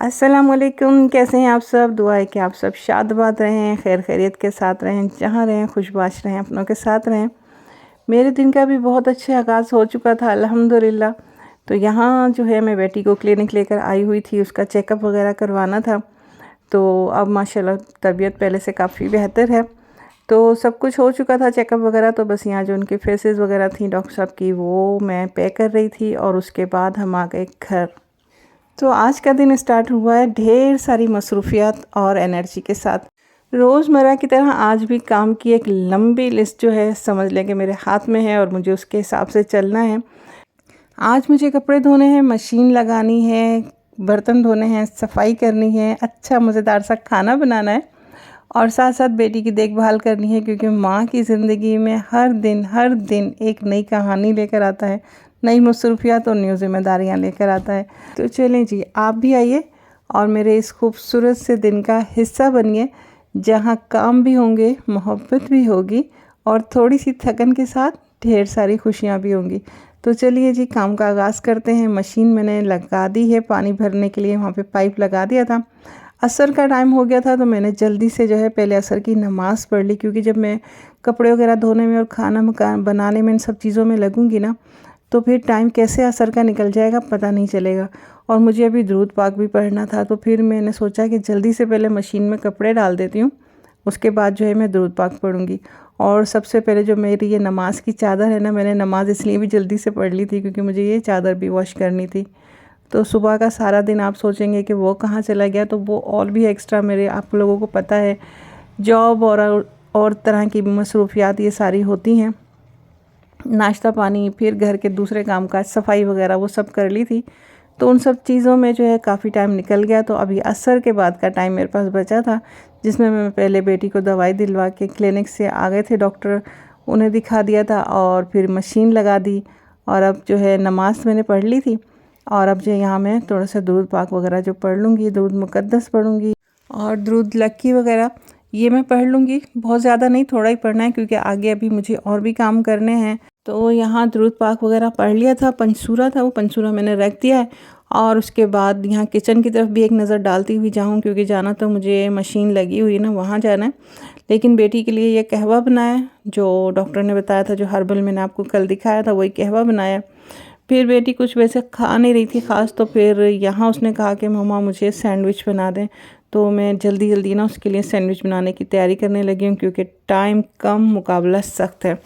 अस्सलामुअलैकुम। कैसे हैं आप सब? दुआ है कि आप सब शाद-बाद रहें, खैर खैरियत के साथ रहें, जहाँ रहें खुशबाश रहें, अपनों के साथ रहें। मेरे दिन का भी बहुत अच्छा आगाज़ हो चुका था अल्हम्दुलिल्लाह। तो यहाँ जो है मैं बेटी को क्लिनिक लेकर आई हुई थी, उसका चेकअप वगैरह करवाना था। तो अब माशाल्लाह तबीयत पहले से काफ़ी बेहतर है। तो सब कुछ हो चुका था चेकअप वगैरह, तो बस यहाँ जो उनकी फ़ीसेस वगैरह थी डॉक्टर साहब की, वो मैं पे कर रही थी और उसके बाद हम आ गए घर। तो आज का दिन स्टार्ट हुआ है ढेर सारी मसरूफियात और एनर्जी के साथ। रोज़मर्रा की तरह आज भी काम की एक लंबी लिस्ट जो है समझ लें कि मेरे हाथ में है और मुझे उसके हिसाब से चलना है। आज मुझे कपड़े धोने हैं, मशीन लगानी है, बर्तन धोने हैं, सफाई करनी है, अच्छा मज़ेदार सा खाना बनाना है और साथ-साथ बेटी की देखभाल करनी है, क्योंकि माँ की ज़िंदगी में हर दिन एक नई कहानी लेकर आता है, नई मसरूफियात और न्यू ज़िम्मेदारियाँ लेकर आता है। तो चलें जी, आप भी आइए और मेरे इस खूबसूरत से दिन का हिस्सा बनिए, जहाँ काम भी होंगे, मोहब्बत भी होगी और थोड़ी-सी थकन के साथ ढेर सारी खुशियाँ भी होंगी। तो चलिए जी, काम का आगाज़ करते हैं। मशीन मैंने लगा दी है पानी भरने के लिए, वहाँ पे पाइप लगा दिया था। असर का टाइम हो गया था तो मैंने जल्दी से जो है पहले असर की नमाज़ पढ़ ली, क्योंकि जब मैं कपड़े वगैरह धोने में और खाना बनाने में इन सब चीज़ों में लगूंगी ना, तो फिर टाइम कैसे असर का निकल जाएगा पता नहीं चलेगा। और मुझे अभी दुरूद पाक भी पढ़ना था, तो फिर मैंने सोचा कि जल्दी से पहले मशीन में कपड़े डाल देती हूँ, उसके बाद जो है मैं दुरूद पाक पढ़ूँगी। और सबसे पहले जो मेरी ये नमाज की चादर है ना, मैंने नमाज़ इसलिए भी जल्दी से पढ़ ली थी क्योंकि मुझे ये चादर भी वॉश करनी थी। तो सुबह का सारा दिन आप सोचेंगे कि वो कहाँ चला गया, तो वो और भी एक्स्ट्रा मेरे, आप लोगों को पता है, जॉब और तरह की मसरूफियात ये सारी होती हैं। नाश्ता पानी, फिर घर के दूसरे काम काज, सफाई वगैरह वो सब कर ली थी। तो उन सब चीज़ों में जो है काफ़ी टाइम निकल गया। तो अभी असर के बाद का टाइम मेरे पास बचा था, जिसमें मैं पहले बेटी को दवाई दिलवा के क्लिनिक से आ गए थे डॉक्टर, उन्हें दिखा दिया था और फिर मशीन लगा दी। और अब जो है नमाज़ मैंने पढ़ ली थी और अब जो यहाँ मैं थोड़ा सा दुरूद पाक वगैरह जो पढ़ लूँगी, दुरूद मुक़द्दस पढ़ूँगी और दुरूद लक्की वगैरह ये मैं पढ़ लूँगी। बहुत ज़्यादा नहीं, थोड़ा ही पढ़ना है क्योंकि आगे अभी मुझे और भी काम करने हैं। तो यहाँ दुरूद पाक वगैरह पढ़ लिया था, पंसूरा था, वो पंसूरा मैंने रख दिया है। और उसके बाद यहाँ किचन की तरफ भी एक नज़र डालती हुई जाऊँ, क्योंकि जाना तो मुझे मशीन लगी हुई है ना, वहाँ जाना है। लेकिन बेटी के लिए ये कहवा बनाया जो डॉक्टर ने बताया था, जो हर्बल मैंने आपको कल दिखाया था, वही कहवा बनाया। फिर बेटी कुछ वैसे खा नहीं रही थी ख़ास, तो फिर यहाँ उसने कहा कि मम्मा मुझे सैंडविच बना दें। तो मैं जल्दी जल्दी ना उसके लिए सैंडविच बनाने की तैयारी करने लगी हूँ, क्योंकि टाइम कम, मुकाबला सख्त है।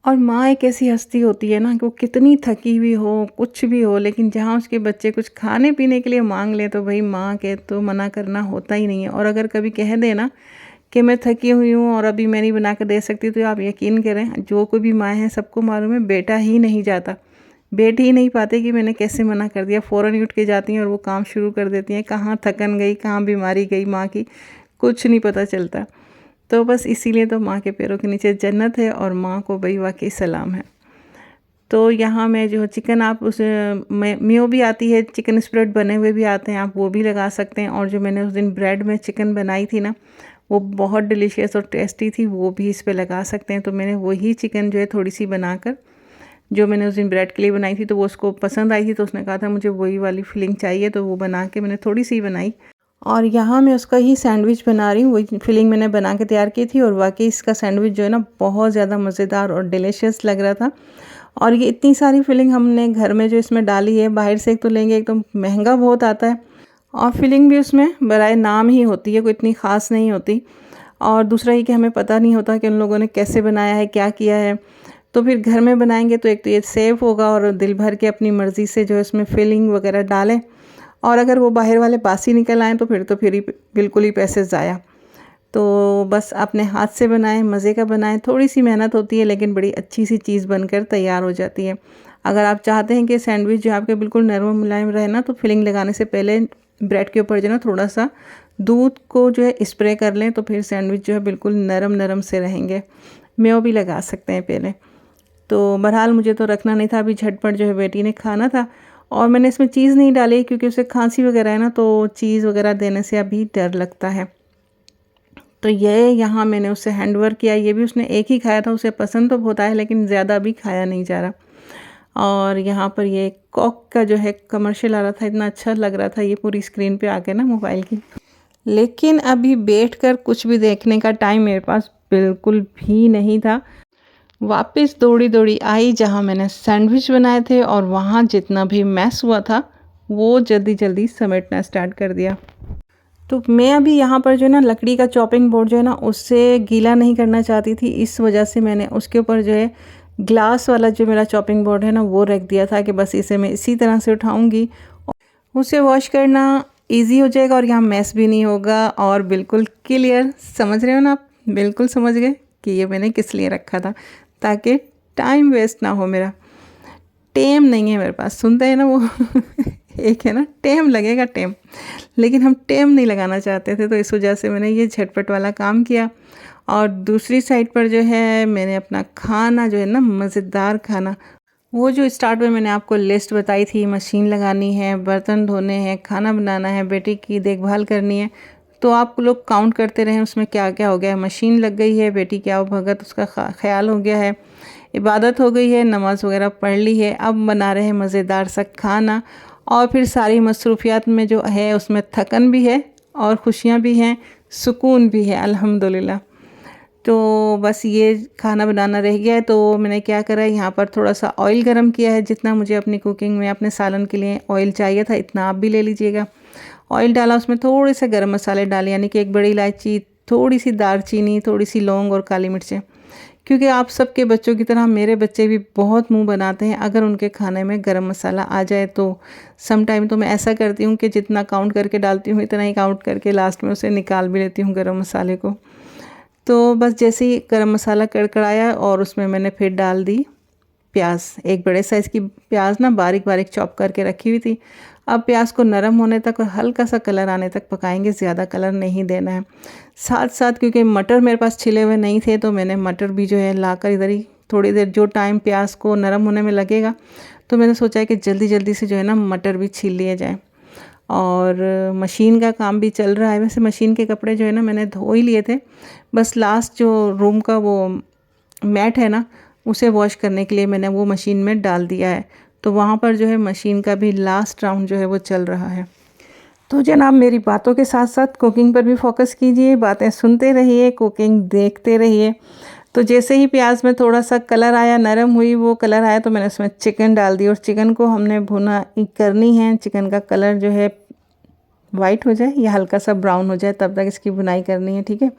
और माँ एक ऐसी हस्ती होती है ना कि वो कितनी थकी हुई हो, कुछ भी हो, लेकिन जहाँ उसके बच्चे कुछ खाने पीने के लिए मांग ले तो भाई माँ के तो मना करना होता ही नहीं है। और अगर कभी कह दे ना कि मैं थकी हुई हूँ और अभी मैं नहीं बना कर दे सकती, तो आप यकीन करें, जो कोई भी माँ है सबको मालूम है बेटा ही नहीं जाता, बैठ ही नहीं पाते कि मैंने कैसे मना कर दिया, फ़ौरन ही उठ के जाती हैं और वो काम शुरू कर देती हैं। कहाँ थकन गई, कहाँ बीमारी गई माँ की, कुछ नहीं पता चलता। तो बस इसीलिए तो माँ के पैरों के नीचे जन्नत है और माँ को भाई वाकई सलाम है। तो यहाँ मैं जो चिकन, आप उस मेयो भी आती है, चिकन स्प्रेड बने हुए भी आते हैं, आप वो भी लगा सकते हैं। और जो मैंने उस दिन ब्रेड में चिकन बनाई थी ना, वो बहुत डिलीशियस और टेस्टी थी, वो भी इस पे लगा सकते हैं। तो मैंने वही चिकन जो है थोड़ी सी बनाकर, जो मैंने उस दिन ब्रेड के लिए बनाई थी, तो वो उसको पसंद आई थी, तो उसने कहा था मुझे वही वाली फीलिंग चाहिए, तो वो बना के मैंने थोड़ी सी बनाई और यहाँ मैं उसका ही सैंडविच बना रही हूँ। वही फिलिंग मैंने बना के तैयार की थी और वाकई इसका सैंडविच जो है ना बहुत ज़्यादा मज़ेदार और डिलीशियस लग रहा था। और ये इतनी सारी फिलिंग हमने घर में जो इसमें डाली है, बाहर से एक तो लेंगे, एक तो महंगा बहुत आता है और फिलिंग भी उसमें बराए नाम ही होती है, कोई इतनी ख़ास नहीं होती। और दूसरा ये कि हमें पता नहीं होता कि उन लोगों ने कैसे बनाया है, क्या किया है। तो फिर घर में बनाएंगे तो एक तो ये सेफ़ होगा और दिल भर के अपनी मर्ज़ी से जो है इसमें फिलिंग वगैरह डालें। और अगर वो बाहर वाले बासी निकल आएँ तो फिर ही बिल्कुल ही पैसे ज़ाया। तो बस अपने हाथ से बनाएं, मज़े का बनाएं, थोड़ी सी मेहनत होती है लेकिन बड़ी अच्छी सी चीज़ बनकर तैयार हो जाती है। अगर आप चाहते हैं कि सैंडविच जो आपके बिल्कुल नरम मुलायम रहे ना, तो फिलिंग लगाने से पहले ब्रेड के ऊपर जो है ना थोड़ा सा दूध को जो है स्प्रे कर लें, तो फिर सैंडविच जो है बिल्कुल नरम नरम से रहेंगे। मेयो भी लगा सकते हैं पहले। तो बहरहाल मुझे तो रखना नहीं था, अभी झटपट जो है बेटी ने खाना था और मैंने इसमें चीज़ नहीं डाली क्योंकि उसे खांसी वगैरह है ना, तो चीज़ वगैरह देने से अभी डर लगता है। तो ये यहाँ मैंने उससे हैंड वर्क किया, ये भी उसने एक ही खाया था, उसे पसंद तो बहुत आया लेकिन ज़्यादा भी खाया नहीं जा रहा। और यहाँ पर ये कॉक का जो है कमर्शियल आ रहा था, इतना अच्छा लग रहा था ये पूरी स्क्रीन पे आके ना मोबाइल की। लेकिन अभी बैठकर कुछ भी देखने का टाइम मेरे पास बिल्कुल भी नहीं था। वापस दौड़ी दौड़ी आई जहाँ मैंने सैंडविच बनाए थे, और वहाँ जितना भी मैस हुआ था वो जल्दी जल्दी समेटना स्टार्ट कर दिया। तो मैं अभी यहाँ पर जो है ना लकड़ी का चॉपिंग बोर्ड जो है ना उससे गीला नहीं करना चाहती थी, इस वजह से मैंने उसके ऊपर जो है ग्लास वाला जो मेरा चॉपिंग बोर्ड है ना वो रख दिया था कि बस इसे मैं इसी तरह से उठाऊंगी, उसे वॉश करना इजी हो जाएगा और यहाँ मैस भी नहीं होगा। और बिल्कुल क्लियर, समझ रहे हो ना आप, बिल्कुल समझ गए कि ये मैंने किस लिए रखा था, ताकि टाइम वेस्ट ना हो मेरा। टेम नहीं है मेरे पास, सुनते हैं ना वो एक है ना टेम लगेगा टेम, लेकिन हम टेम नहीं लगाना चाहते थे, तो इस वजह से मैंने ये झटपट वाला काम किया। और दूसरी साइड पर जो है मैंने अपना खाना जो है ना मज़ेदार खाना, वो जो स्टार्ट में मैंने आपको लिस्ट बताई थी, मशीन लगानी है, बर्तन धोने हैं, खाना बनाना है, बेटी की देखभाल करनी है, तो आप लोग काउंट करते रहें उसमें क्या क्या हो गया है। मशीन लग गई है, बेटी की आओ भगत उसका ख्याल हो गया है, इबादत हो गई है, नमाज़ वगैरह पढ़ ली है, अब बना रहे हैं मज़ेदार सा खाना। और फिर सारी मसरूफियात में जो है उसमें थकन भी है और खुशियाँ भी हैं, सुकून भी है अल्हम्दुलिल्लाह। तो बस ये खाना बनाना रह गया है, तो मैंने क्या करा है, यहाँ पर थोड़ा सा ऑयल गरम किया है, जितना मुझे अपनी कुकिंग में अपने सालन के लिए ऑयल चाहिए था इतना आप भी ले लीजिएगा। ऑयल डाला, उसमें थोड़े से गरम मसाले डाले, यानी कि 1 बड़ी इलायची, थोड़ी सी दालचीनी, थोड़ी सी लौंग और काली मिर्चें। क्योंकि आप सबके बच्चों की तरह मेरे बच्चे भी बहुत मुंह बनाते हैं अगर उनके खाने में गरम मसाला आ जाए तो। सम टाइम तो मैं ऐसा करती हूँ कि जितना काउंट करके डालती हूँ इतना ही काउंट करके लास्ट में उसे निकाल भी लेती हूँ गरम मसाले को। तो बस जैसे ही गरम मसाला कड़कड़ाया और उसमें मैंने फिर डाल दी प्याज, 1 बड़े साइज़ की प्याज ना बारीक बारीक चॉप करके रखी हुई थी। अब प्याज को नरम होने तक और हल्का सा कलर आने तक पकाएंगे, ज़्यादा कलर नहीं देना है। साथ साथ क्योंकि मटर मेरे पास छिले हुए नहीं थे, तो मैंने मटर भी जो है लाकर इधर ही थोड़ी देर, जो टाइम प्याज को नरम होने में लगेगा, तो मैंने सोचा है कि जल्दी जल्दी से जो है ना मटर भी छील लिए जाए। और मशीन का काम भी चल रहा है। वैसे मशीन के कपड़े जो है ना मैंने धो ही लिए थे, बस लास्ट जो रूम का वो मैट है ना उसे वॉश करने के लिए मैंने वो मशीन में डाल दिया है। तो वहाँ पर जो है मशीन का भी लास्ट राउंड जो है वो चल रहा है। तो जनाब मेरी बातों के साथ साथ कुकिंग पर भी फोकस कीजिए, बातें सुनते रहिए, कुकिंग देखते रहिए। तो जैसे ही प्याज में थोड़ा सा कलर आया, नरम हुई वो कलर आया, तो मैंने उसमें चिकन डाल दी और चिकन को हमने भुना करनी है। चिकन का कलर जो है वाइट हो जाए या हल्का सा ब्राउन हो जाए तब तक इसकी भुनाई करनी है, ठीक है।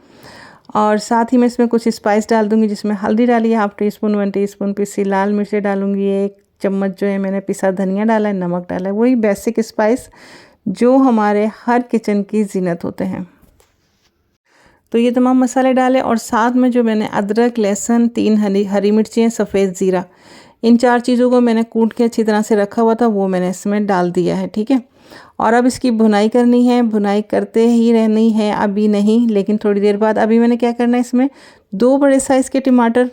और साथ ही मैं इसमें कुछ स्पाइस डाल दूँगी, जिसमें हल्दी डाली है 1/2 टीस्पून, 1 टीस्पून पिसी लाल मिर्चें डालूँगी, 1 चम्मच जो है मैंने पिसा धनिया डाला है, नमक डाला है, वही बेसिक स्पाइस जो हमारे हर किचन की ज़ीनत होते हैं। तो ये तमाम मसाले डाले और साथ में जो मैंने अदरक, लहसुन, 3 हरी मिर्चियाँ, सफ़ेद ज़ीरा, इन 4 चीज़ों को मैंने कूट के अच्छी तरह से रखा हुआ था, वो मैंने इसमें डाल दिया है, ठीक है। और अब इसकी भुनाई करनी है, भुनाई करते ही रहनी है, अभी नहीं लेकिन थोड़ी देर बाद। अभी मैंने क्या करना है, इसमें 2 बड़े साइज़ के टमाटर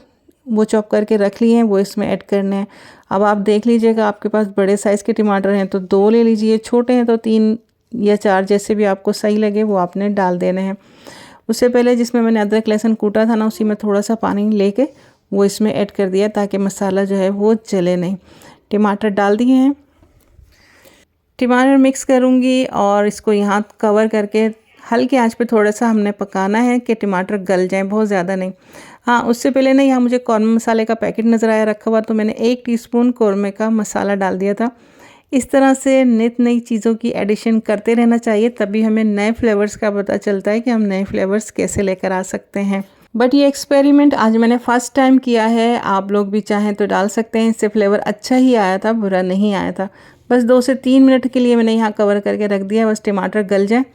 वो चॉप करके रख लिए हैं, वो इसमें ऐड करने हैं। अब आप देख लीजिएगा, आपके पास बड़े साइज़ के टमाटर हैं तो 2 ले लीजिए, छोटे हैं तो 3 या 4 जैसे भी आपको सही लगे वो आपने डाल देने हैं। उससे पहले जिसमें मैंने अदरक लहसुन कूटा था ना, उसी में थोड़ा सा पानी लेके वो इसमें ऐड कर दिया ताकि मसाला जो है वो जले नहीं। टमाटर डाल दिए हैं, टमाटर मिक्स करूँगी और इसको यहाँ कवर करके हल्की आंच पे थोड़ा सा हमने पकाना है कि टमाटर गल जाएं, बहुत ज़्यादा नहीं। हाँ, उससे पहले ना यहाँ मुझे कौरमा मसाले का पैकेट नज़र आया रखा हुआ, तो मैंने 1 टीस्पून कौरमे का मसाला डाल दिया था। इस तरह से नित नई चीज़ों की एडिशन करते रहना चाहिए, तभी हमें नए फ्लेवर्स का पता चलता है कि हम नए फ्लेवर्स कैसे लेकर आ सकते हैं। बट ये एक्सपेरिमेंट आज मैंने फ़र्स्ट टाइम किया है, आप लोग भी चाहें तो डाल सकते हैं। इससे फ्लेवर अच्छा ही आया था, बुरा नहीं आया था। बस 2 से 3 मिनट के लिए मैंने यहाँ कवर करके रख दिया, बस टमाटर गल जाए।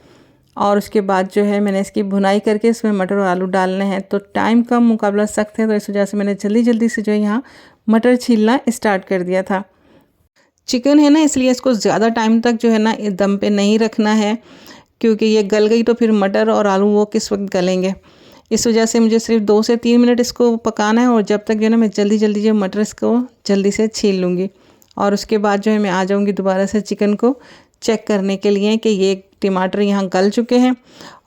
और उसके बाद जो है मैंने इसकी भुनाई करके इसमें मटर और आलू डालने हैं। तो टाइम कम, मुकाबला सख्त है, तो इस वजह से मैंने जल्दी जल्दी से जो है यहाँ मटर छीलना स्टार्ट कर दिया था। चिकन है ना, इसलिए इसको ज़्यादा टाइम तक जो है ना दम पे नहीं रखना है, क्योंकि ये गल गई तो फिर मटर और आलू वो किस वक्त गलेंगे। इस वजह से मुझे सिर्फ 2 से 3 मिनट इसको पकाना है, और जब तक जो है ना मैं जल्दी जल्दी जो मटर इसको जल्दी से छील लूँगी। और उसके बाद जो है मैं आ जाऊँगी दोबारा से चिकन को चेक करने के लिए कि ये टमाटर यहाँ गल चुके हैं।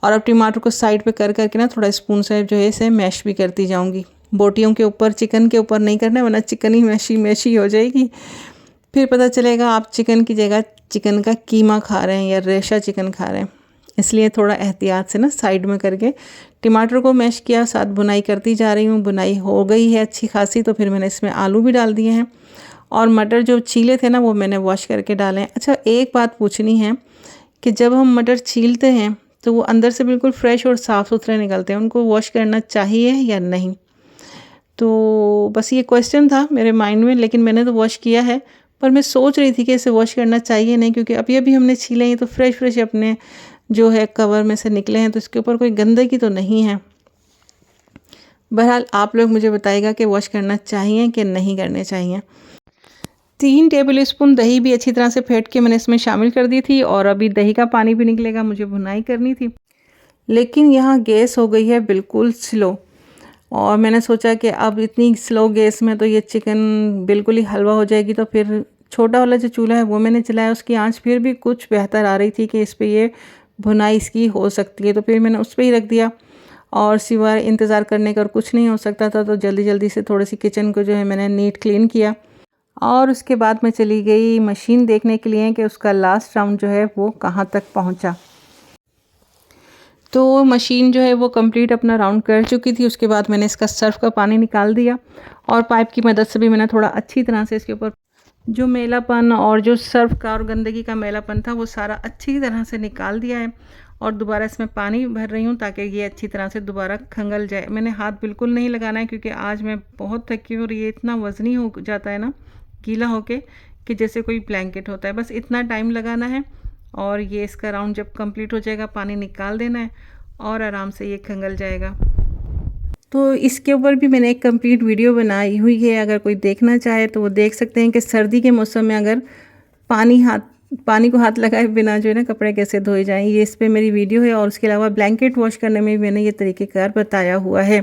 और अब टमाटर को साइड पे कर करके ना थोड़ा स्पून से जो है इसे मैश भी करती जाऊँगी। बोटियों के ऊपर, चिकन के ऊपर नहीं करना है, वरना चिकन ही मैशी मैशी हो जाएगी। फिर पता चलेगा आप चिकन की जगह चिकन का कीमा खा रहे हैं या रेशा चिकन खा रहे हैं। इसलिए थोड़ा एहतियात से ना साइड में करके टमाटर को मैश किया, साथ बुनाई करती जा रही हूँ। बुनाई हो गई है अच्छी खासी, तो फिर मैंने इसमें आलू भी डाल दिए हैं और मटर जो छीले थे ना वो मैंने वॉश करके डाले हैं। अच्छा, एक बात पूछनी है कि जब हम मटर छीलते हैं तो वो अंदर से बिल्कुल फ्रेश और साफ़ सुथरे निकलते हैं, उनको वॉश करना चाहिए या नहीं? तो बस ये क्वेश्चन था मेरे माइंड में, लेकिन मैंने तो वॉश किया है। पर मैं सोच रही थी कि इसे वॉश करना चाहिए नहीं, क्योंकि अभी हमने छीले हैं तो फ्रेश फ्रेश अपने जो है कवर में से निकले हैं, तो इसके ऊपर कोई गंदगी तो नहीं है। बहरहाल आप लोग मुझे बताइएगा कि वॉश करना चाहिए कि नहीं करने चाहिए। 3 टेबल स्पून दही भी अच्छी तरह से फेंट के मैंने इसमें शामिल कर दी थी, और अभी दही का पानी भी निकलेगा, मुझे भुनाई करनी थी। लेकिन यहाँ गैस हो गई है बिल्कुल स्लो, और मैंने सोचा कि अब इतनी स्लो गैस में तो ये चिकन बिल्कुल ही हलवा हो जाएगी। तो फिर छोटा वाला जो चूल्हा है वो मैंने चलाया, उसकी आंच फिर भी कुछ बेहतर आ रही थी कि इस पर ये भुनाई इसकी हो सकती है, तो फिर मैंने उस पर ही रख दिया। और सिवाय इंतज़ार करने का और कुछ नहीं हो सकता था, तो जल्दी जल्दी से थोड़ी सी किचन को जो है मैंने नीट क्लीन किया, और उसके बाद मैं चली गई मशीन देखने के लिए कि उसका लास्ट राउंड जो है वो कहाँ तक पहुँचा। तो मशीन जो है वो कंप्लीट अपना राउंड कर चुकी थी। उसके बाद मैंने इसका सर्फ का पानी निकाल दिया, और पाइप की मदद से भी मैंने थोड़ा अच्छी तरह से इसके ऊपर जो मैलापन और जो सर्फ का और गंदगी का मैलापन था वो सारा अच्छी तरह से निकाल दिया है। और दोबारा इसमें पानी भर रही हूँ ताकि ये अच्छी तरह से दोबारा खंगल जाए। मैंने हाथ बिल्कुल नहीं लगाना है, क्योंकि आज मैं बहुत थकी हूँ और ये इतना वज़नी हो जाता है ना गीला होके कि जैसे कोई ब्लैंकेट होता है। बस इतना टाइम लगाना है, और ये इसका राउंड जब कंप्लीट हो जाएगा पानी निकाल देना है, और आराम से ये खंगल जाएगा। तो इसके ऊपर भी मैंने एक कंप्लीट वीडियो बनाई हुई है, अगर कोई देखना चाहे तो वो देख सकते हैं कि सर्दी के मौसम में अगर पानी को हाथ लगाए बिना जो है ना कपड़े कैसे धोए जाएं। ये इस पर मेरी वीडियो है, और उसके अलावा ब्लैंकेट वॉश करने में भी मैंने ये तरीक़ेकार बताया हुआ है।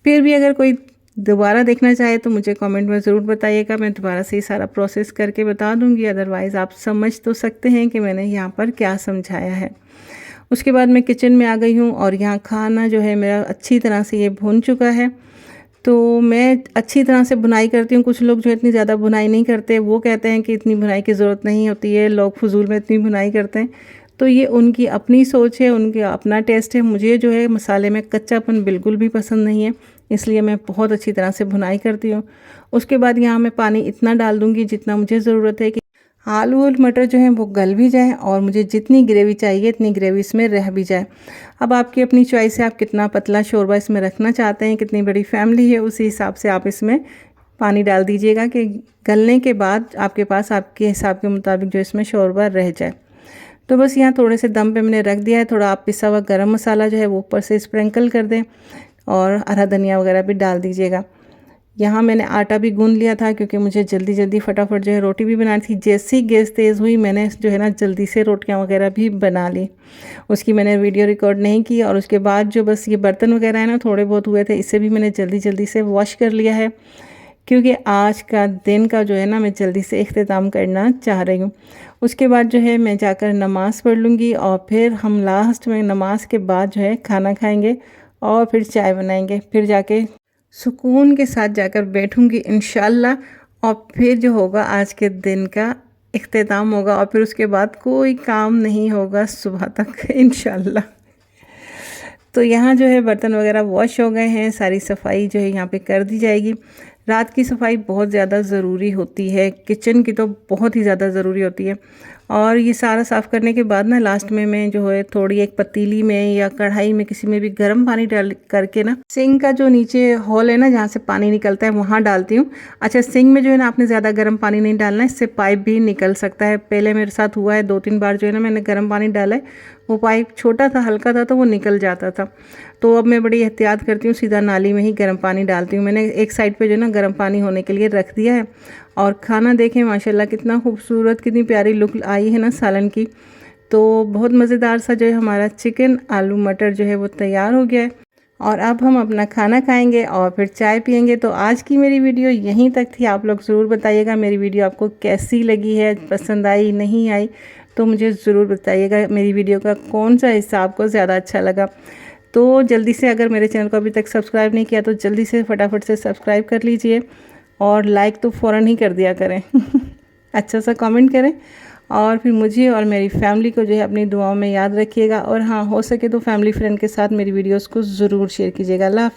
फिर भी अगर कोई दोबारा देखना चाहे तो मुझे कमेंट में ज़रूर बताइएगा, मैं दोबारा से ये सारा प्रोसेस करके बता दूँगी। अदरवाइज़ आप समझ तो सकते हैं कि मैंने यहाँ पर क्या समझाया है। उसके बाद मैं किचन में आ गई हूँ, और यहाँ खाना जो है मेरा अच्छी तरह से ये भुन चुका है। तो मैं अच्छी तरह से बुनाई करती हूँ। कुछ लोग जो इतनी ज़्यादा बुनाई नहीं करते, वो कहते हैं कि इतनी बुनाई की ज़रूरत नहीं होती है, लोग फजूल में इतनी बुनाई करते हैं। तो ये उनकी अपनी सोच है, उनका अपना टेस्ट है। मुझे जो है मसाले में कच्चापन बिल्कुल भी पसंद नहीं है, इसलिए मैं बहुत अच्छी तरह से बुनाई करती हूँ। उसके बाद यहाँ मैं पानी इतना डाल दूँगी जितना मुझे ज़रूरत है कि आलू और मटर जो हैं वो गल भी जाएँ, और मुझे जितनी ग्रेवी चाहिए इतनी ग्रेवी इसमें रह भी जाए। अब आपकी अपनी चॉइस है, आप कितना पतला शोरबा इसमें रखना चाहते हैं, कितनी बड़ी फैमिली है उसी हिसाब से आप इसमें पानी डाल दीजिएगा कि गलने के बाद आपके पास आपके हिसाब के मुताबिक जो इसमें शोरबा रह जाए। तो बस यहाँ थोड़े से दम पे मैंने रख दिया है। थोड़ा आप पिसा हुआ गरम मसाला जो है वो ऊपर से स्प्रिंकल कर दें, और हरा धनिया वगैरह भी डाल दीजिएगा। यहाँ मैंने आटा भी गूंद लिया था, क्योंकि मुझे जल्दी जल्दी फटाफट जो है रोटी भी बनानी थी। जैसी गैस तेज़ हुई मैंने जो है ना जल्दी से रोटियाँ वगैरह भी बना ली। उसकी मैंने वीडियो रिकॉर्ड नहीं की, और उसके बाद जो बस ये बर्तन वगैरह है ना थोड़े बहुत हुए थे, इसे भी मैंने जल्दी जल्दी से वॉश कर लिया है, क्योंकि आज का दिन का जो है ना मैं जल्दी से इख्तिताम करना चाह रही हूँ। उसके बाद जो है मैं जाकर नमाज़ पढ़ लूँगी, और फिर हम लास्ट में नमाज के बाद जो है खाना खाएँगे, और फिर चाय बनाएँगे, फिर जाके सुकून के साथ जाकर बैठूंगी इंशाल्लाह। और फिर जो होगा आज के दिन का इख्तिताम होगा, और फिर उसके बाद कोई काम नहीं होगा सुबह तक इंशाल्लाह। तो यहाँ जो है बर्तन वगैरह वॉश हो गए हैं, सारी सफाई जो है यहाँ पे कर दी जाएगी। रात की सफाई बहुत ज़्यादा ज़रूरी होती है, किचन की तो बहुत ही ज़्यादा ज़रूरी होती है। और ये सारा साफ़ करने के बाद ना लास्ट में मैं जो है थोड़ी एक पतीली में या कढ़ाई में किसी में भी गर्म पानी डाल करके ना सिंक का जो नीचे होल है ना जहाँ से पानी निकलता है वहाँ डालती हूँ। अच्छा, सिंक में जो है ना आपने ज़्यादा गर्म पानी नहीं डालना है, इससे पाइप भी निकल सकता है। पहले मेरे साथ हुआ है 2-3 बार जो है ना मैंने गर्म पानी डाला है, वो पाइप छोटा था, हल्का था, तो वो निकल जाता था। तो अब मैं बड़ी एहतियात करती हूँ, सीधा नाली में ही गर्म पानी डालती हूँ। मैंने एक साइड पे जो है ना गर्म पानी होने के लिए रख दिया है। और खाना देखें माशाल्लाह कितना खूबसूरत, कितनी प्यारी लुक आई है ना सालन की। तो बहुत मज़ेदार सा जो है हमारा चिकन आलू मटर जो है वो तैयार हो गया है, और अब हम अपना खाना खाएंगे और फिर चाय पियेंगे। तो आज की मेरी वीडियो यहीं तक थी। आप लोग ज़रूर बताइएगा मेरी वीडियो आपको कैसी लगी है, पसंद आई नहीं आई, तो मुझे ज़रूर बताइएगा मेरी वीडियो का कौन सा हिस्सा आपको ज़्यादा अच्छा लगा। तो जल्दी से अगर मेरे चैनल को अभी तक सब्सक्राइब नहीं किया तो जल्दी से फटाफट से सब्सक्राइब कर लीजिए और लाइक तो फ़ौरन ही कर दिया करें। अच्छा सा कमेंट करें और फिर मुझे और मेरी फैमिली को जो है अपनी दुआओं में याद रखिएगा। और हाँ, हो सके तो फैमिली फ्रेंड के साथ मेरी वीडियोस को ज़रूर शेयर कीजिएगा। अल्लाह।